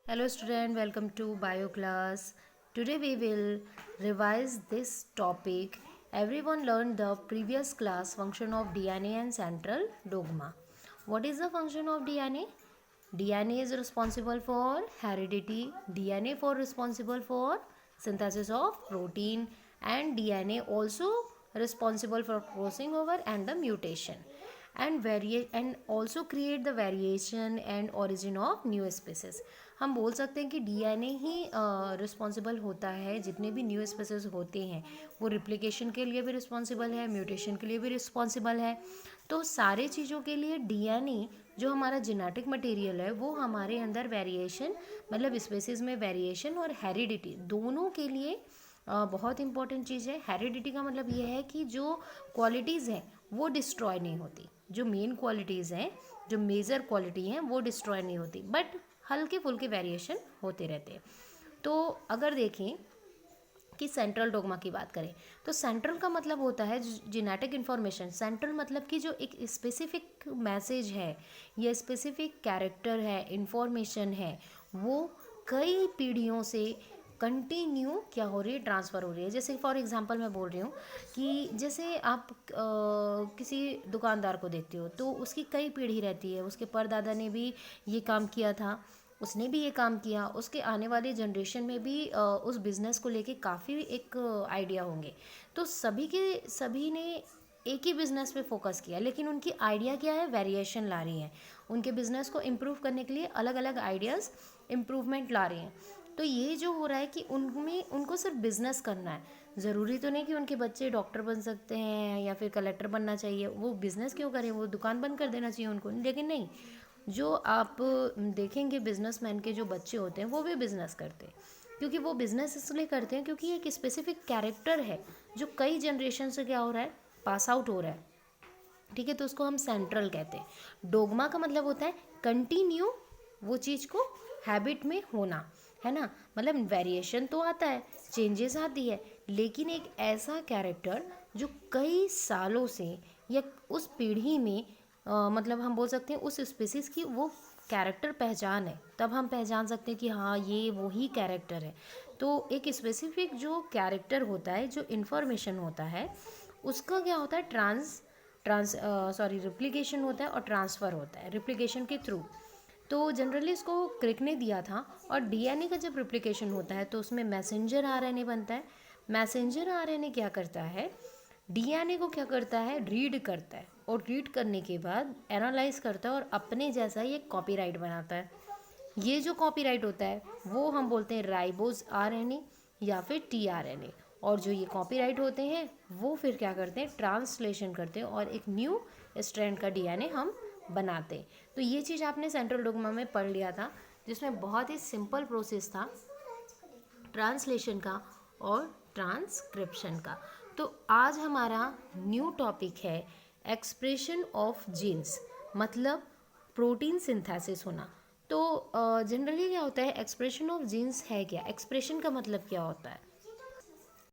Hello student, welcome to bio class. Today we will revise this topic. Everyone learned the previous class function of DNA and central dogma. What is the function of DNA? DNA is responsible for heredity, DNA for responsible for synthesis of protein, and DNA also responsible for crossing over and the mutation and also create the variation and origin of new species. हम बोल सकते हैं कि DNA ही responsible होता है जितने भी new species होते हैं वो रिप्लिकेशन के लिए भी रिस्पॉन्सिबल है, म्यूटेशन के लिए भी रिस्पॉन्सिबल है। तो सारे चीज़ों के लिए डीएनए जो हमारा जेनेटिक मटेरियल है वो हमारे अंदर वेरिएशन मतलब स्पेसीज में वेरिएशन और हेरिडिटी दोनों के लिए बहुत इंपॉर्टेंट चीज़ है। हेरिडिटी का मतलब ये है कि जो क्वालिटीज़ हैं वो डिस्ट्रॉय नहीं होती, जो मेन क्वालिटीज़ हैं जो मेजर क्वालिटी हैं वो डिस्ट्रॉय नहीं होती, बट हल्के फुल्के वेरिएशन होते रहते हैं। तो अगर देखें कि सेंट्रल डोग्मा की बात करें तो सेंट्रल का मतलब होता है जेनेटिक इन्फॉर्मेशन। सेंट्रल मतलब कि जो एक स्पेसिफिक मैसेज है या स्पेसिफिक कैरेक्टर है, इंफॉर्मेशन है, वो कई पीढ़ियों से कंटिन्यू क्या हो रही है, ट्रांसफ़र हो रही है। जैसे फॉर एग्जांपल मैं बोल रही हूँ कि जैसे आप किसी दुकानदार को देखते हो तो उसकी कई पीढ़ी रहती है, उसके परदादा ने भी ये काम किया था, उसने भी ये काम किया, उसके आने वाले जनरेशन में भी उस बिज़नेस को लेके काफ़ी एक आइडिया होंगे। तो सभी ने एक ही बिज़नेस पे फोकस किया, लेकिन उनकी आइडिया क्या है, वेरिएशन ला रही हैं। उनके बिज़नेस को इम्प्रूव करने के लिए अलग अलग आइडियाज़ इम्प्रूवमेंट ला रही हैं। तो ये जो हो रहा है कि उनमें उनको सिर्फ बिज़नेस करना है, ज़रूरी तो नहीं कि उनके बच्चे डॉक्टर बन सकते हैं या फिर कलेक्टर बनना चाहिए। वो बिज़नेस क्यों करें, वो दुकान बंद कर देना चाहिए उनको। लेकिन नहीं, जो आप देखेंगे बिजनेसमैन के जो बच्चे होते हैं वो भी बिज़नेस करते हैं, क्योंकि वो बिज़नेस इसलिए करते हैं क्योंकि एक स्पेसिफिक कैरेक्टर है जो कई जनरेशन से क्या हो रहा है, पास आउट हो रहा है। ठीक है, तो उसको हम सेंट्रल कहते हैं। डोगमा का मतलब होता है कंटिन्यू वो चीज़ को हैबिट में होना, है ना। मतलब वेरिएशन तो आता है, चेंजेस आती है, लेकिन एक ऐसा कैरेक्टर जो कई सालों से या उस पीढ़ी में मतलब हम बोल सकते हैं उस स्पीसीज़ की वो कैरेक्टर पहचान है, तब हम पहचान सकते हैं कि हाँ ये वही कैरेक्टर है। तो एक स्पेसिफिक जो कैरेक्टर होता है, जो इन्फॉर्मेशन होता है, उसका क्या होता है, रिप्लिकेशन होता है और ट्रांसफ़र होता है रिप्लिकेशन के थ्रू। तो जनरली इसको क्रिक ने दिया था। और डीएनए का जब रिप्लिकेशन होता है तो उसमें मैसेंजर आरएनए बनता है। मैसेंजर आरएनए क्या करता है, डीएनए को क्या करता है, रीड करता है, और रीड करने के बाद एनालाइज करता है और अपने जैसा ही एक कॉपीराइट बनाता है। ये जो कॉपीराइट होता है वो हम बोलते हैं राइबोज आरएनए या फिर टीआरएनए। और जो ये कॉपीराइट होते हैं वो फिर क्या करते हैं, ट्रांसलेशन करते हैं और एक न्यू स्ट्रैंड का डीएनए हम बनाते हैं। तो ये चीज़ आपने सेंट्रल डोग्मा में पढ़ लिया था, जिसमें बहुत ही सिंपल प्रोसेस था ट्रांसलेशन का और ट्रांसक्रिप्शन का। तो आज हमारा न्यू टॉपिक है एक्सप्रेशन ऑफ जीन्स, मतलब प्रोटीन सिंथेसिस होना। तो जनरली क्या होता है, एक्सप्रेशन ऑफ जीन्स है क्या, एक्सप्रेशन का मतलब क्या होता है।